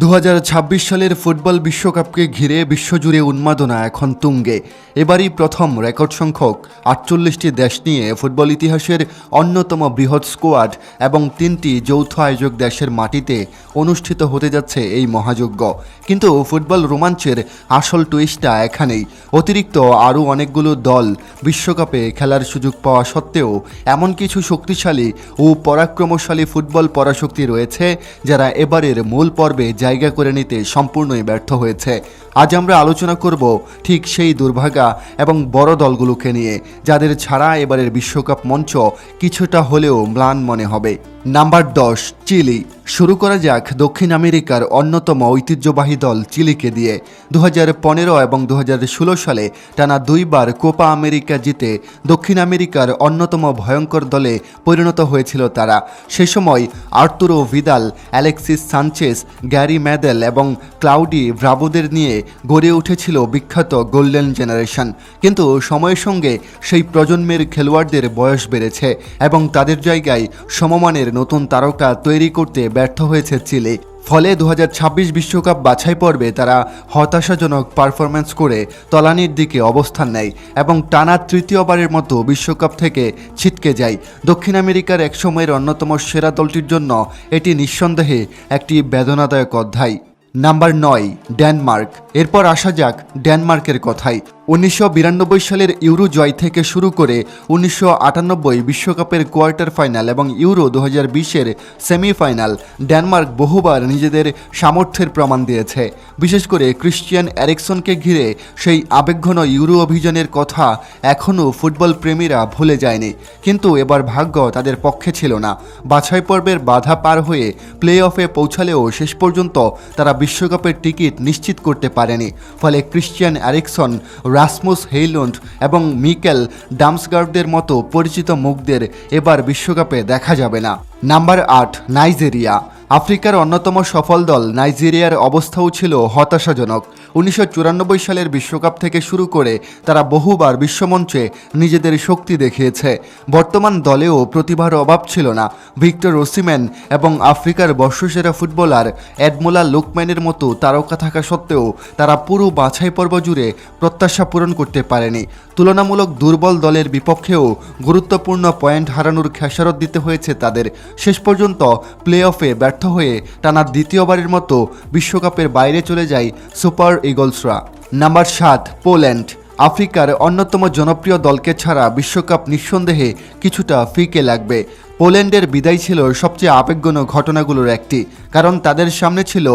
2026 সালের ফুটবল বিশ্বকাপকে ঘিরে বিশ্বজুড়ে উন্মাদনা এখন তুঙ্গে। এবারই প্রথম রেকর্ড সংখ্যক 48টি দেশ নিয়ে ফুটবল ইতিহাসের অন্যতম বৃহৎ স্কোয়াড এবং 3টি যৌথ আয়োজক দেশের মাটিতে অনুষ্ঠিত হতে যাচ্ছে এই মহাযজ্ঞ। কিন্তু ফুটবল রোমাঞ্চের আসল টুইস্টটা এখানেই। অতিরিক্ত আরও অনেকগুলো দল বিশ্বকাপে খেলার সুযোগ পাওয়া সত্ত্বেও এমন কিছু শক্তিশালী ও পরাক্রমশালী ফুটবল পরাশক্তি রয়েছে যারা এবারের মূল পর্বে জায়গা করে নিতে সম্পূর্ণই ব্যর্থ হয়েছে। আজ আমরা আলোচনা করব ঠিক সেই দুর্ভাগা এবং বড় দলগুলোকে নিয়ে যাদের ছাড়া এবারের বিশ্বকাপ মঞ্চ কিছুটা হলেও ম্লান মনে হবে। Number 10, Chile. শুরু করা যাক দক্ষিণ আমেরিকার অন্যতম ঐতিহ্যবাহী দল চিলিকে দিয়ে। 2015 এবং 2016 সালে টানা দুইবার কোপা আমেরিকা জিতে দক্ষিণ আমেরিকার অন্যতম ভয়ঙ্কর দলে পরিণত হয়েছিল তারা। সে সময় Arturo Vidal, Alexis Sanchez, Gary Medel এবং ক্লাউডি ব্রাভোদের নিয়ে গড়ে উঠেছিল বিখ্যাত গোল্ডেন জেনারেশন। কিন্তু সময়ের সঙ্গে সেই প্রজন্মের খেলোয়াড়দের বয়স বেড়েছে এবং তাদের জায়গায় সমমানের নতুন তারকা তৈরি করতে ব্যর্থ হয়েছে চিলি। ফলে 2026 বিশ্বকাপ বাছাই পর্বে তারা হতাশাজনক পারফরম্যান্স করে তলানির দিকে অবস্থান নেয় এবং টানা তৃতীয়বারের মতো বিশ্বকাপ থেকে ছিটকে যায়। দক্ষিণ আমেরিকার একসময়ের অন্যতম সেরা দলটির জন্য এটি নিঃসন্দেহে একটি বেদনাদায়ক অধ্যায়। Number 9, Denmark. এরপর আসা যাক ডেনমার্কের কথায়। 1992 সালের ইউরো জয় থেকে শুরু করে 1998 বিশ্বকাপের কোয়ার্টার ফাইনাল এবং ইউরো 2020-এর সেমিফাইনাল ডেনমার্ক বহুবার নিজেদের সামর্থ্যের প্রমাণ দিয়েছে। বিশেষ করে ক্রিশ্চিয়ান এরিকসনকে ঘিরে সেই আবেগঘন ইউরো অভিযানের কথা এখনও ফুটবল প্রেমীরা ভুলে যায়নি। কিন্তু এবার ভাগ্য তাদের পক্ষে ছিল না। বাছাই পর্বের বাধা পার হয়ে প্লে অফে পৌঁছালেও শেষ পর্যন্ত তারা বিশ্বকাপের টিকিট নিশ্চিত করতে পারেনি। ফলে ক্রিশ্চিয়ান এরিকসন, রাসমুস হেইলুন্ড এবং মিকেল ডামসগার্ডদের মতো পরিচিত মুখদের এবার বিশ্বকাপে দেখা যাবে না। Number 8, Nigeria. আফ্রিকার অন্যতম সফল দল নাইজেরিয়ার অবস্থাও ছিল হতাশাজনক। 1994 সালের বিশ্বকাপ থেকে শুরু করে তারা বহুবার বিশ্বমঞ্চে নিজেদের শক্তি দেখিয়েছে। বর্তমান দলেও প্রতিভার অভাব ছিল না। ভিক্টর ওসিমেন এবং আফ্রিকার বর্ষসেরা ফুটবলার এডমোলা লুকম্যানের মতো তারকা থাকা সত্ত্বেও তারা পুরো বাছাই পর্ব জুড়ে প্রত্যাশা পূরণ করতে পারেনি। তুলনামূলক দুর্বল দলের বিপক্ষেও গুরুত্বপূর্ণ পয়েন্ট হারানোর খেসারত দিতে হয়েছে তাদের। শেষ পর্যন্ত প্লে অফে ব্যর্থ হয়ে টানা দ্বিতীয়বারের মতো বিশ্বকাপের বাইরে চলে যায় সুপার ইগলসরা। Number 7, Poland. আফ্রিকার অন্যতম জনপ্রিয় দলকে ছাড়া বিশ্বকাপ নিঃসন্দেহে কিছুটা ফিকে লাগবে। পোল্যান্ডের বিদায় ছিল সবচেয়ে আবেগঘন ঘটনাগুলোর একটি, কারণ তাদের সামনে ছিল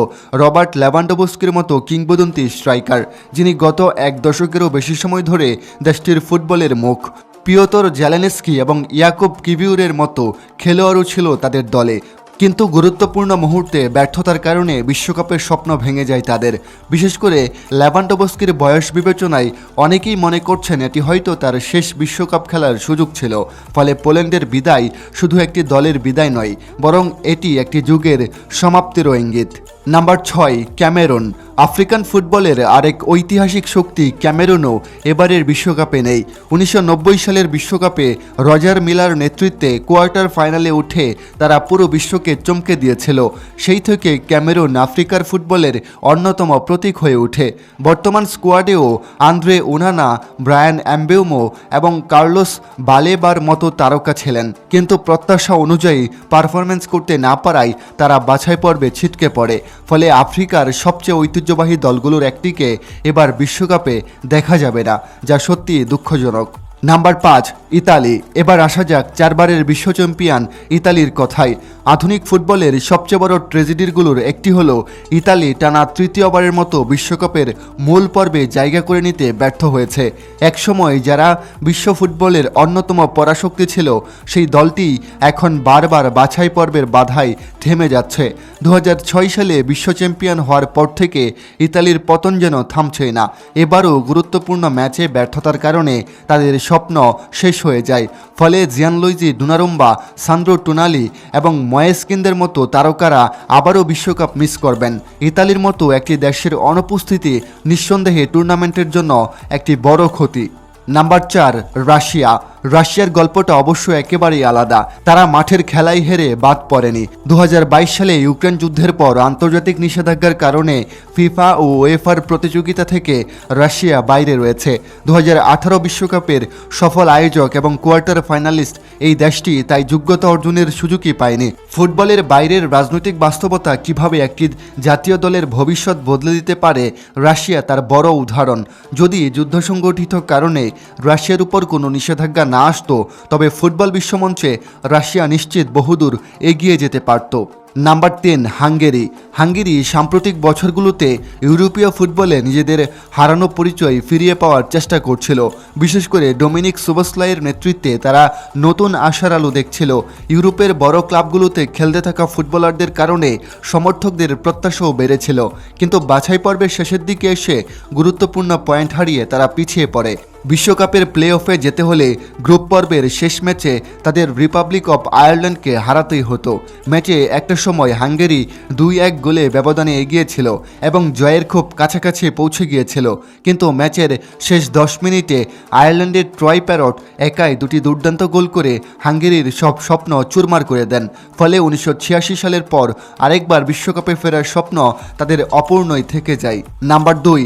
রবার্ট লেভানডোভস্কির মতো কিংবদন্তি স্ট্রাইকার, যিনি গত এক দশকেরও বেশি সময় ধরে দেশটির ফুটবলের মুখ। পিওতর জেলেনস্কি এবং ইয়াকুব কিভিউরের মতো খেলোয়াড়ও ছিল তাদের দলে। কিন্তু গুরুত্বপূর্ণ মুহূর্তে ব্যর্থতার কারণে বিশ্বকাপের স্বপ্ন ভেঙে যায় তাদের। বিশেষ করে লেভানডোভস্কির বয়স বিবেচনায় অনেকেই মনে করছেন এটি হয়তো তার শেষ বিশ্বকাপ খেলার সুযোগ ছিল। ফলে পোল্যান্ডের বিদায় শুধু একটি দলের বিদায় নয়, বরং এটি একটি যুগের সমাপ্তিরও ইঙ্গিত। Number 6, Cameroon. আফ্রিকান ফুটবলের আরেক ঐতিহাসিক শক্তি ক্যামেরুনও এবারের বিশ্বকাপে নেই। 1990 সালের বিশ্বকাপে রজার মিলার নেতৃত্বে কোয়ার্টার ফাইনালে উঠে তারা পুরো বিশ্বকে চমকে দিয়েছিল। সেই থেকে ক্যামেরুন আফ্রিকার ফুটবলের অন্যতম প্রতীক হয়ে ওঠে। বর্তমান স্কোয়াডেও আন্দ্রে ওনানা, ব্রায়ান এমবেউমো এবং কার্লোস বালেবার মতো তারকা ছিলেন। কিন্তু প্রত্যাশা অনুযায়ী পারফরম্যান্স করতে না পারায় তারা বাছাই পর্বে ছিটকে পড়ে। ফলে আফ্রিকার সবচেয়ে ঐতিহ্যবাহী দলগুলোর একটিকে এবার বিশ্বকাপে দেখা যাবে না, যা সত্যি দুঃখজনক। Number 5, Italy. এবার আসা যাক 4বারের বিশ্ব চ্যাম্পিয়ন ইতালির কথায়। আধুনিক ফুটবলের সবচেয়ে বড় ট্র্যাজেডিগুলোর একটি হলো ইতালি টানা তৃতীয়বারের মতো বিশ্বকাপের মূল পর্বে জায়গা করে নিতে ব্যর্থ হয়েছে। একসময় যারা বিশ্ব ফুটবলের অন্যতম পরাশক্তি ছিল, সেই দলটি এখন বারবার বাছাই পর্বের বাধায় থেমে যাচ্ছে। 2006 সালে বিশ্ব চ্যাম্পিয়ন হওয়ার পর থেকে ইতালির পতন যেন থামছেই না। এবারও গুরুত্বপূর্ণ ম্যাচে ব্যর্থতার কারণে তাদের স্বপ্ন শেষ হয়ে যায়। ফলে জিয়ানলুইজি ডোনারুম্বা, সান্দ্রো টোনালি এবং ময়েসকিনদের মতো তারকারা আবারও বিশ্বকাপ মিস করবেন। ইতালির মতো একটি দেশের অনুপস্থিতি নিঃসন্দেহে টুর্নামেন্টের জন্য একটি বড় ক্ষতি। Number 4, Russia. রাশিয়ার গল্পটা অবশ্য একেবারেই আলাদা। তারা মাঠের খেলায় হেরে বাদ পড়েনি। 2022 সালে ইউক্রেন যুদ্ধের পর আন্তর্জাতিক নিষেধাজ্ঞার কারণে ফিফা ও ওয়েফার প্রতিযোগিতা থেকে রাশিয়া বাইরে রয়েছে। 2018 বিশ্বকাপের সফল আয়োজক এবং কোয়ার্টার ফাইনালিস্ট এই দেশটি তাই যোগ্যতা অর্জনের সুযোগই পায়নি। ফুটবলের বাইরের রাজনৈতিক বাস্তবতা কিভাবে একটি জাতীয় দলের ভবিষ্যৎ বদলে দিতে পারে রাশিয়া তার বড় উদাহরণ। যদি যুদ্ধ সংগঠিত কারণে রাশিয়ার উপর কোনো নিষেধাজ্ঞা না আসতো, তবে ফুটবল বিশ্বমঞ্চে রাশিয়া নিশ্চিত বহুদূর এগিয়ে যেতে পারত। নাম্বার 10, হাঙ্গেরি সাম্প্রতিক বছরগুলোতে ইউরোপীয় ফুটবলে নিজেদের হারানো পরিচয় ফিরিয়ে পাওয়ার চেষ্টা করছিল। বিশেষ করে ডোমিনিক সোবোসলাইয়ের নেতৃত্বে তারা নতুন আশার আলো দেখছিল। ইউরোপের বড় ক্লাবগুলোতে খেলতে থাকা ফুটবলারদের কারণে সমর্থকদের প্রত্যাশাও বেড়েছিল, কিন্তু বাছাই পর্বের শেষের দিকে এসে গুরুত্বপূর্ণ পয়েন্ট হারিয়ে তারা পিছিয়ে পড়ে। বিশ্বকাপের প্লে অফে যেতে হলে গ্রুপ পর্বের শেষ ম্যাচে তাদের রিপাবলিক অফ আয়ারল্যান্ডকে হারাতেই হতো। ম্যাচে একটা সময় হাঙ্গেরি 2-1 গোলে ব্যবধানে এগিয়েছিল এবং জয়ের খুব কাছাকাছি পৌঁছে গিয়েছিল, কিন্তু ম্যাচের শেষ 10 মিনিটে আয়ারল্যান্ডের ট্রয় প্যারট একাই দুটি দুর্দান্ত গোল করে হাঙ্গেরির সব স্বপ্ন চুরমার করে দেন। ফলে 1986 সালের পর আরেকবার বিশ্বকাপে ফেরার স্বপ্ন তাদের অপূর্ণই থেকে যায়। নাম্বার 2,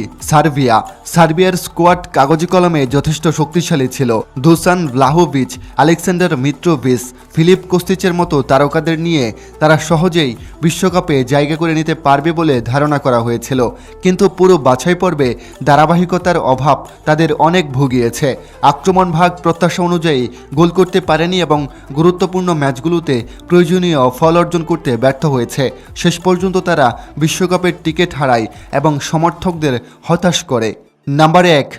সার্বিয়ার স্কোয়াড কাগজি কলমে যথেষ্ট শক্তিশালী ছিল। Dusan Vlahovic, Aleksandar Mitrovic, Filip কোস্তিচের মতো তারকাদের নিয়ে তারা সহজেই বিশ্বকাপে জায়গা করে নিতে পারবে বলে ধারণা করা হয়েছিল, কিন্তু পুরো বাছাই পর্বে ধারাবাহিকতার অভাব তাদের অনেক ভুগিয়েছে। আক্রমণ ভাগ প্রত্যাশা অনুযায়ী গোল করতে পারেনি এবং গুরুত্বপূর্ণ ম্যাচগুলোতে প্রয়োজনীয় ফল অর্জন করতে ব্যর্থ হয়েছে। শেষ পর্যন্ত তারা বিশ্বকাপের টিকিট হারায় এবং সমর্থকদের হতাশ করে। নাম্বার 1,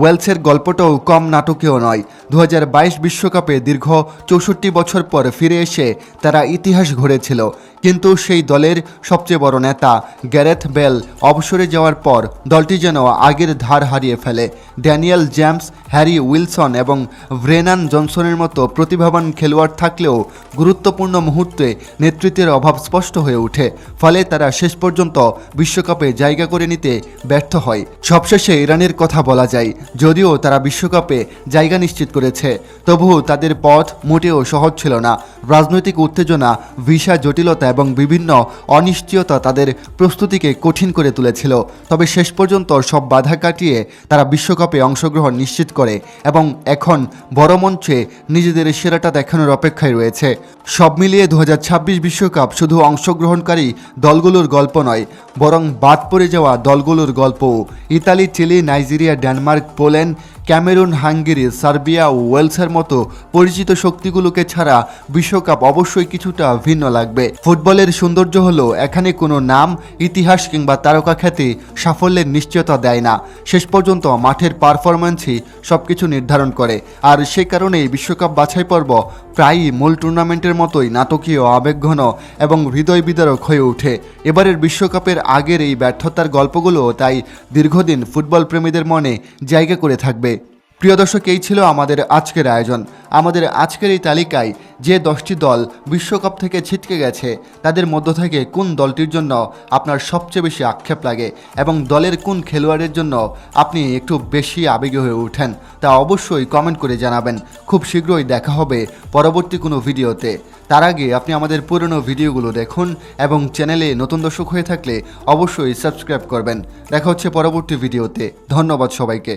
ওয়েলসের গল্পটাও কম নাটকীয় নয়। 2022 বিশ্বকাপে দীর্ঘ 64 বছর পর ফিরে এসে তারা ইতিহাস গড়েছিল, কিন্তু সেই দলের সবচেয়ে বড় নেতা গ্যারেথ বেল অবসরে যাওয়ার পর দলটি যেন আগের ধার হারিয়ে ফেলে। ড্যানিয়েল জেমস, হ্যারি উইলসন এবং ব্রেনান জনসনের মতো প্রতিভাবান খেলোয়াড় থাকলেও গুরুত্বপূর্ণ মুহূর্তে নেতৃত্বের অভাব স্পষ্ট হয়ে ওঠে। ফলে তারা শেষ পর্যন্ত বিশ্বকাপে জায়গা করে নিতে ব্যর্থ হয়। সবশেষে ইরানের কথা বলা যায়। যদিও তারা বিশ্বকাপে জায়গা নিশ্চিত করেছে, তবুও তাদের পথ মোটেও সহজ ছিল না। রাজনৈতিক উত্তেজনা, ভিসা জটিলতা এবং বিভিন্ন অনিশ্চয়তা তাদের প্রস্তুতিকে কঠিন করে তুলেছিল। তবে শেষ পর্যন্ত সব বাধা কাটিয়ে তারা বিশ্বকাপে অংশগ্রহণ নিশ্চিত করে এবং এখন বড় মঞ্চে নিজেদের সেরাটা দেখানোর অপেক্ষায় রয়েছে। সব মিলিয়ে 2026 বিশ্বকাপ শুধু অংশগ্রহণকারী দলগুলোর গল্প নয়, বরং বাদ পড়ে যাওয়া দলগুলোর গল্পও। Italy, Chile, Nigeria, Denmark, Poland, Cameroon, Hungary, Serbia ও ওয়েলসের মতো পরিচিত শক্তিগুলোকে ছাড়া বিশ্বকাপ অবশ্যই কিছুটা ভিন্ন লাগবে। ফুটবলের সৌন্দর্য হলো এখানে কোনো নাম, ইতিহাস কিংবা তারকা খ্যাতি সাফল্যের নিশ্চয়তা দেয় না। শেষ পর্যন্ত মাঠের পারফরম্যান্সই সবকিছু নির্ধারণ করে, আর সে কারণেই বিশ্বকাপ বাছাই পর্ব প্রায়ই মূল টুর্নামেন্টের মতোই নাটকীয়, আবেগঘন এবং হৃদয় বিদারক হয়ে ওঠে। এবারের বিশ্বকাপের আগের এই ব্যর্থতার গল্পগুলো তাই দীর্ঘদিন ফুটবল প্রেমীদের মনে জায়গা করে থাকবে। প্রিয় দর্শক, এই ছিল আমাদের আজকের আয়োজন। আমাদের আজকের এই তালিকায় যে 10টি দল বিশ্বকাপ থেকে ছিটকে গেছে, তাদের মধ্য থেকে কোন দলটির জন্য আপনার সবচেয়ে বেশি আক্ষেপ লাগে এবং দলের কোন খেলোয়াড়ের জন্য আপনি একটু বেশি আবেগী হয়ে ওঠেন, তা অবশ্যই কমেন্ট করে জানাবেন। খুব শীঘ্রই দেখা হবে পরবর্তী কোনো ভিডিওতে। তার আগে আপনি আমাদের পুরনো ভিডিওগুলো দেখুন এবং চ্যানেলে নতুন দর্শক হয়ে থাকলে অবশ্যই সাবস্ক্রাইব করবেন। দেখা হচ্ছে পরবর্তী ভিডিওতে। ধন্যবাদ সবাইকে।